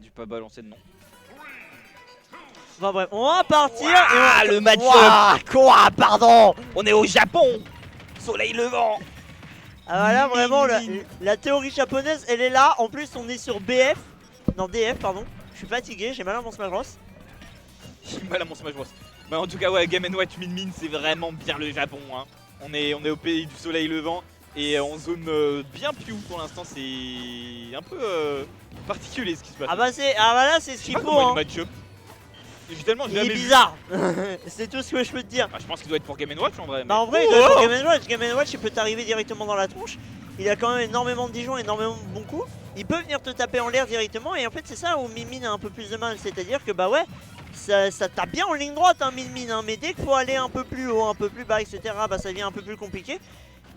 J'ai pas balancé de nom. Bah bref, on va partir Ah, et le match-up. Ouah, quoi, pardon. On est au Japon. Soleil levant. Ah voilà, vraiment, Min. la théorie japonaise, elle est là. En plus, on est sur BF. Non, DF, pardon. Je suis fatigué, j'ai mal à mon Smash Bros. J'ai mal à mon Smash Bros. Bah en tout cas ouais, Game & Watch Min c'est vraiment bien le Japon hein. On est au pays du soleil levant et en zone bien Pew pour l'instant. C'est un peu particulier ce qui se passe. Ah bah là, c'est ce qu'il faut Comment hein. est le match-up. J'ai tellement Il jamais est vu. bizarre. C'est tout ce que je peux te dire. Ah, je pense qu'il doit être pour Game & Watch en vrai. Bah en vrai, il doit être pour Game & Watch. Game & Watch, il peut t'arriver directement dans la tronche. Il a quand même énormément de Dijon, énormément de bons coups. Il peut venir te taper en l'air directement. Et en fait, c'est ça où Min a un peu plus de mal. C'est-à-dire que bah ouais, ça tape bien en ligne droite, hein, Min. Hein, mais dès qu'il faut aller un peu plus haut, un peu plus bas, etc., bah ça devient un peu plus compliqué.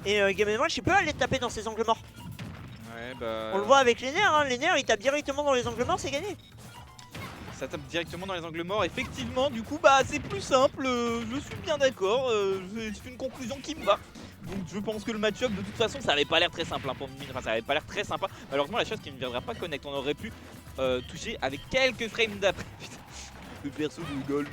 Et Game & Watch, il peut aller te taper dans ses angles morts. Ouais bah. On le voit avec les nerfs, hein. Les nerfs, il tape directement dans les angles morts, c'est gagné. Ça tape directement dans les angles morts. Effectivement, du coup bah c'est plus simple. Je suis bien d'accord. C'est une conclusion qui me va. Donc je pense que le match-up de toute façon ça avait pas l'air très simple hein, pour Min. Enfin ça avait pas l'air très sympa. Malheureusement la chose qui ne viendra pas connect. On aurait pu toucher avec quelques frames d'après. Putain, le perso de Gold,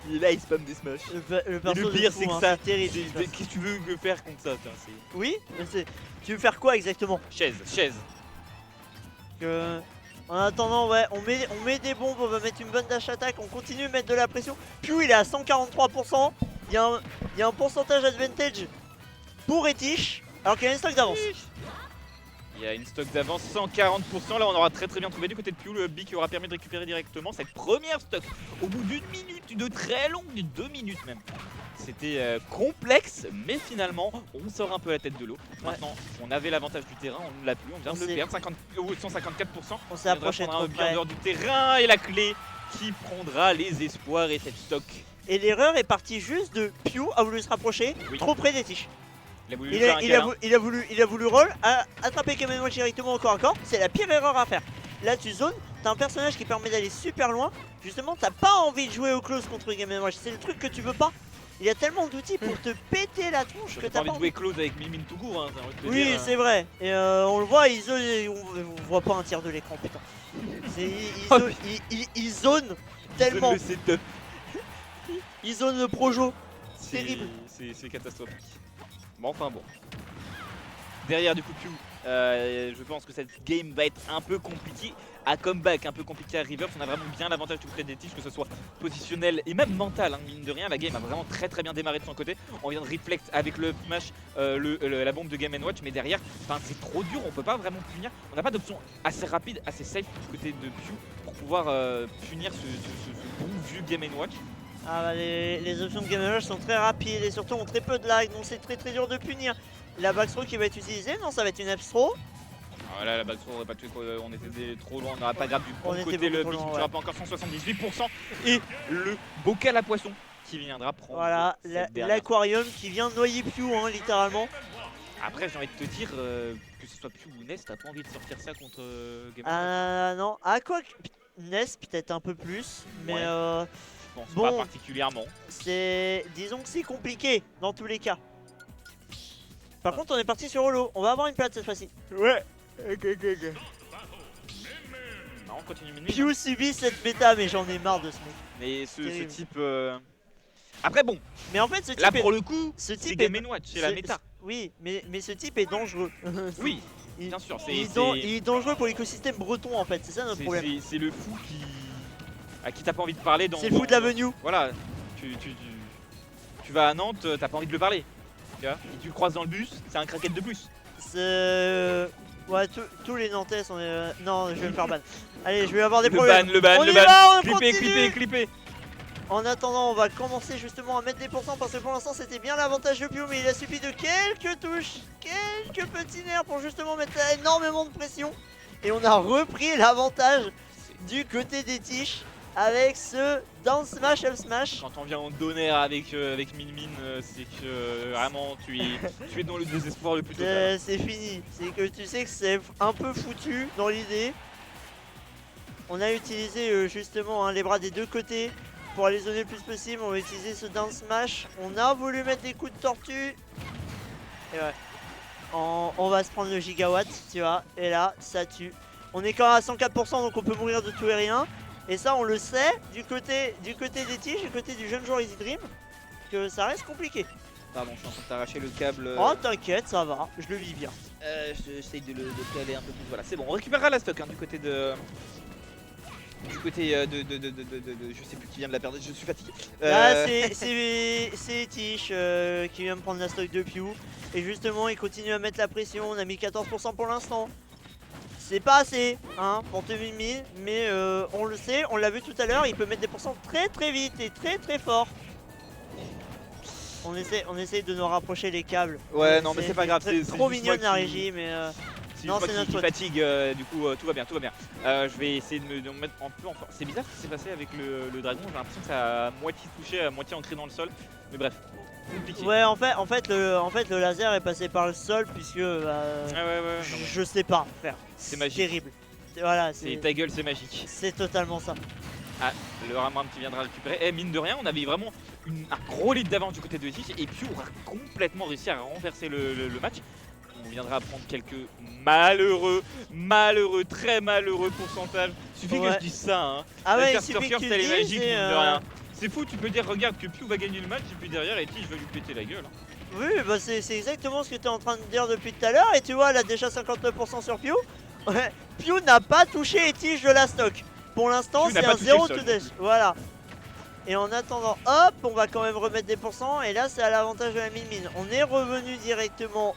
il est là, il spam des smash. Le perso le de pire fou, c'est que hein, ça. terrible. Qu'est-ce que tu veux faire contre ça tiens, Oui, mais tu veux faire quoi exactement? Chaise. En attendant, ouais, on met des bombes, on va mettre une bonne dash attack, on continue de mettre de la pression. Pew, il est à 143%. Il y a un pourcentage advantage pour Etish, alors qu'il y a une stock d'avance. Il y a une stock d'avance 140%. Là on aura très bien trouvé du côté de Pew le up B qui aura permis de récupérer directement cette première stock au bout d'une minute, de très longue, de 2 minutes même. C'était complexe, mais finalement on sort un peu la tête de l'eau. Maintenant on avait l'avantage du terrain, on ne l'a plus, on vient de le perdre, 154%. On s'est approché trop près. Bien du terrain et la clé qui prendra les espoirs et cette stock. Et l'erreur est partie juste de Pew a voulu se rapprocher trop près d'Etish. Il a voulu roll, attraper Game & Watch directement au corps à corps. C'est la pire erreur à faire. Là tu zones, t'as un personnage qui permet d'aller super loin. Justement t'as pas envie de jouer au close contre Game & Watch. C'est le truc que tu veux pas. Il y a tellement d'outils pour te péter la tronche que t'as pas envie de jouer close avec Min tout court hein, oui c'est vrai. Et on le voit, on voit pas un tiers de l'écran putain. Il zone tellement. Il zone le projo. C'est terrible. C'est catastrophique. Bon enfin bon. Derrière du coup Pew, je pense que cette game va être un peu compliquée à comeback, un peu compliqué à reverse. On a vraiment bien l'avantage du côté des tiges, que ce soit positionnel et même mental hein, mine de rien. La game a vraiment très bien démarré de son côté. On vient de reflect avec le smash, la bombe de Game & Watch, mais derrière c'est trop dur, on peut pas vraiment punir. On n'a pas d'option assez rapide, assez safe du côté de Pew pour pouvoir punir ce bon vieux Game & Watch. Ah bah les options de Game & Watch sont très rapides et surtout ont très peu de lag, donc c'est très dur de punir. La backthrow qui va être utilisée, non ça va être une upthrow. Ah là la backthrow on aurait pas tué, on était trop loin, on n'aurait pas grave du bon côté, le pic ne pas encore 178% et le bocal à poisson qui viendra prendre. Voilà, l'aquarium qui vient noyer Pew hein, littéralement. Après j'ai envie de te dire que ce soit Pew ou Ness, t'as pas envie de sortir ça contre Game & Watch. Ah non, ah quoi Ness peut-être un peu plus, mais je pense bon, pas particulièrement. Disons que c'est compliqué dans tous les cas. Par contre on est parti sur Holo, on va avoir une plate cette fois-ci. Ouais. Non, on continue Min. Pew subit cette méta mais j'en ai marre de ce mec. Mais ce type... Après bon, mais en fait ce type là pour le coup, c'est Game & Watch, c'est la méta. Oui, mais ce type est dangereux. Oui, bien sûr. Il est dangereux pour l'écosystème breton en fait, c'est ça notre problème. C'est le fou à qui t'as pas envie de parler dans... C'est le fou de l'avenue. Voilà, tu vas à Nantes, t'as pas envie de le parler. Tu vois, et tu le croises dans le bus, c'est un craquette de plus. Ouais, tous les Nantais sont... Non, je vais me faire ban. Allez, je vais avoir des problèmes. Le ban, clipper. En attendant, on va commencer justement à mettre des pourcents parce que pour l'instant c'était bien l'avantage de Pew, mais il a suffi de quelques touches, quelques petits nerfs pour justement mettre énormément de pression. Et on a repris l'avantage du côté des tiches avec ce down smash, up smash. Quand on vient en donner avec Min, c'est que vraiment tu es dans le désespoir le plus total. C'est fini, c'est que tu sais que c'est un peu foutu dans l'idée. On a utilisé justement les bras des deux côtés pour aller zoner le plus possible. On va utiliser ce down smash. On a voulu mettre des coups de tortue. Et ouais, on va se prendre le gigawatt, tu vois. Et là, ça tue. On est quand même à 104% donc on peut mourir de tout et rien. Et ça on le sait du côté des tiges, du côté du jeune joueur Easy Dream, que ça reste compliqué. Pardon, je suis en train de t'arracher le câble. Oh t'inquiète, ça va, je le vis bien. J'essaye de le caler un peu plus. Voilà, c'est bon, on récupérera la stock hein, du côté de. Du côté je sais plus qui vient de la perdre, je suis fatigué. Là c'est Tish qui vient me prendre la stock de Pew. Et justement il continue à mettre la pression, on a mis 14% pour l'instant. C'est pas assez hein, pour Team Min, mais on le sait, on l'a vu tout à l'heure, il peut mettre des pourcents très très vite et très très fort. On essaie de nous rapprocher les câbles. Ouais non mais c'est pas grave, c'est trop mignonne la régie mais non c'est notre fatigue, du coup tout va bien, tout va bien. Je vais essayer de me mettre un peu en forme. C'est bizarre ce qui s'est passé avec le dragon, j'ai l'impression que ça a moitié touché, à moitié ancré dans le sol. Mais bref, compliqué. Ouais en fait le laser est passé par le sol puisque je sais pas frère. C'est magique. Terrible. Voilà, c'est ta gueule, c'est magique. C'est totalement ça. Ah, le Ramram qui viendra récupérer. Et mine de rien, on avait vraiment un gros lead d'avance du côté de Tish et puis on a complètement réussi à renverser le match. On viendra prendre quelques très malheureux pourcentages. Suffit que je dise ça hein. Ah ouais, il suffit que tu le dises magique, mine de rien. C'est fou, tu peux dire regarde que Pew va gagner le match et puis derrière Tish va lui péter la gueule. Hein. Oui, bah c'est exactement ce que tu es en train de dire depuis tout à l'heure. Et tu vois, elle a déjà 59% sur Pew. Ouais, Pew n'a pas touché Tish de la stock. Pour l'instant, c'est un 0 to death. Voilà. Et en attendant, hop, on va quand même remettre des pourcents. Et là, c'est à l'avantage de la Min. On est revenu directement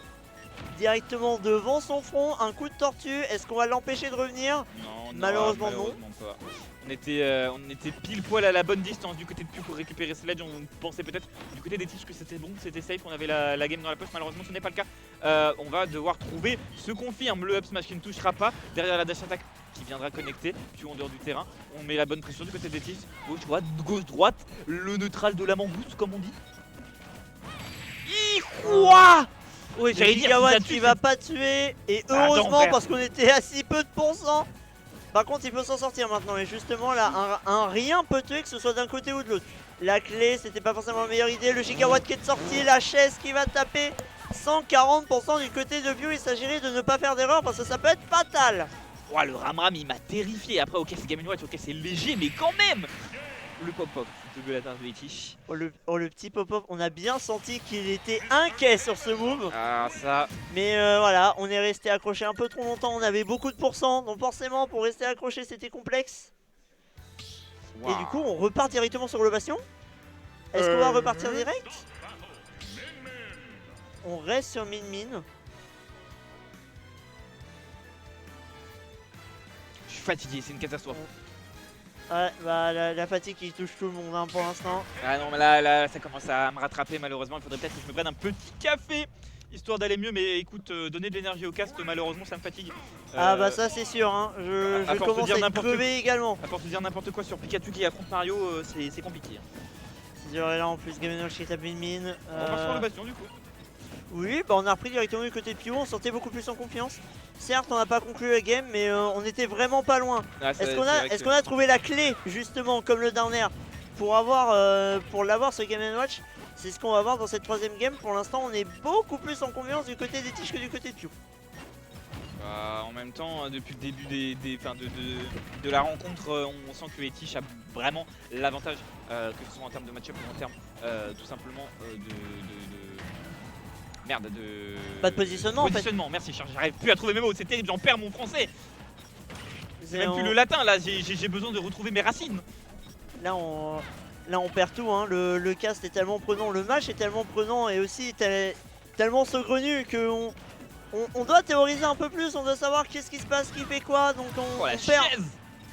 devant son front. Un coup de tortue. Est-ce qu'on va l'empêcher de revenir? Non, malheureusement non. Pas. On était pile poil à la bonne distance du côté de Pew pour récupérer Sledge. On pensait peut-être du côté des Tish que c'était bon, c'était safe, on avait la game dans la poche. Malheureusement ce n'est pas le cas. On va devoir trouver ce confirme. Le up smash qui ne touchera pas. Derrière la dash attack qui viendra connecter. Puis en dehors du terrain, on met la bonne pression du côté des Tish. Gauche droite, le neutral de la boost comme on dit. Quoi? Oui, j'allais dire qui va pas tuer. Et heureusement parce qu'on était à si peu de pourcents. Par contre il peut s'en sortir maintenant et justement là un rien peut tuer que ce soit d'un côté ou de l'autre. La clé c'était pas forcément la meilleure idée, le gigawatt qui est sorti, la chaise qui va taper 140% du côté de Pew. Il s'agirait de ne pas faire d'erreur parce que ça peut être fatal. Oh, le Ramram il m'a terrifié, après ok c'est Game & Watch, ok c'est léger mais quand même. Le pop-pop de la part de Tish. Le petit pop-up, on a bien senti qu'il était inquiet sur ce move. Ah ça. Mais voilà, on est resté accroché un peu trop longtemps, on avait beaucoup de pourcents, donc forcément pour rester accroché c'était complexe. Wow. Et du coup on repart directement sur le bastion. Est-ce qu'on va repartir direct? On reste sur Min. Je suis fatigué, c'est une catastrophe. Ouais, bah la fatigue qui touche tout le monde hein, pour l'instant. Ah non mais là ça commence à me rattraper malheureusement. Il faudrait peut-être que je me prenne un petit café histoire d'aller mieux. Mais écoute, donner de l'énergie au cast malheureusement ça me fatigue. Ah bah ça c'est sûr hein. Je commence à être crevé également. À force de dire n'importe quoi sur Pikachu qui affronte Mario, c'est compliqué. C'est dur et là en plus Game & Watch qui tape Min. On va sur le bastion du coup. Oui, bah on a repris directement du côté de Pew, on sortait beaucoup plus en confiance. Certes, on n'a pas conclu la game, mais on était vraiment pas loin. Ah, est-ce qu'on a trouvé la clé, justement, comme le dernier, pour l'avoir ce Game & Watch? C'est ce qu'on va voir dans cette troisième game. Pour l'instant, on est beaucoup plus en confiance du côté des Tish que du côté de Pew. Bah, en même temps, depuis le début de la rencontre, on sent que Tish a vraiment l'avantage, que ce soit en termes de match-up ou en termes tout simplement pas de positionnement, en fait. Merci, j'arrive plus à trouver mes mots, c'est terrible, j'en perds mon français. C'est même plus le latin, là, j'ai besoin de retrouver mes racines. Là on perd tout, hein. Le cast est tellement prenant, le match est tellement prenant et aussi tellement saugrenu que on doit théoriser un peu plus, on doit savoir qu'est-ce qui se passe, qui fait quoi, donc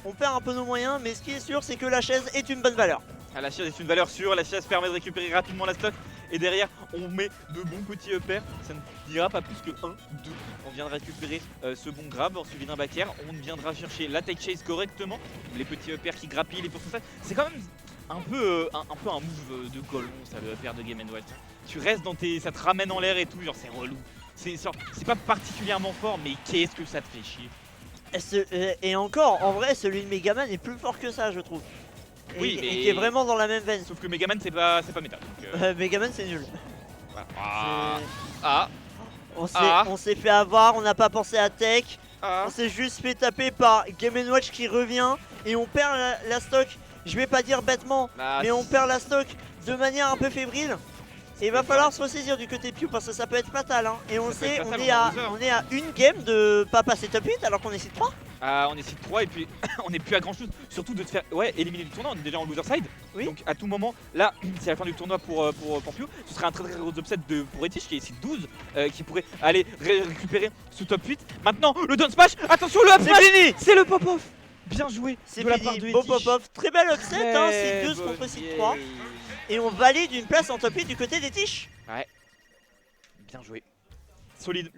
on perd un peu nos moyens, mais ce qui est sûr c'est que la chaise est une bonne valeur. Ah, la chaise est une valeur sûre, la chaise permet de récupérer rapidement la stock. Et derrière on met de bons petits uppers, ça ne dira pas plus que 1, 2. On vient de récupérer ce bon grab en suivi d'un back air. On viendra chercher la tech chase correctement. Les petits uppers qui grappillent et pour tout ça. C'est quand même un peu un move de Gollon ça, le upper de Game & Watch. Tu restes dans ça te ramène en l'air et tout, genre c'est relou. C'est pas particulièrement fort mais qu'est-ce que ça te fait chier. Et encore, en vrai celui de Megaman est plus fort que ça je trouve. Oui, et qui est vraiment dans la même veine. Sauf que Megaman c'est pas méta. Megaman c'est nul. Voilà. On s'est fait avoir, on n'a pas pensé à tech. On s'est juste fait taper par Game & Watch qui revient et on perd la stock. Je vais pas dire bêtement, mais on perd la stock de manière un peu fébrile. Et il va falloir se ressaisir du côté Pew parce que ça peut être fatal. Hein. Et on sait, on est à une game de pas passer top 8 alors qu'on est site 3. On est site 3 et puis on n'est plus à grand chose. Surtout de te faire éliminer du tournoi, on est déjà en loser side. Oui. Donc à tout moment, là, c'est la fin du tournoi pour Pew. Ce serait un très gros upset pour Etish qui est ici 12, qui pourrait aller récupérer ce top 8. Maintenant, le down smash, attention le up smash, c'est fini. C'est le pop-off. Bien joué C'est de la part de fini, beau Etish. pop-off, très bel upset, hein, c'est 12 contre 6-3. Et on valide une place en top 8 du côté des Tiches. Ouais. Bien joué. Solide.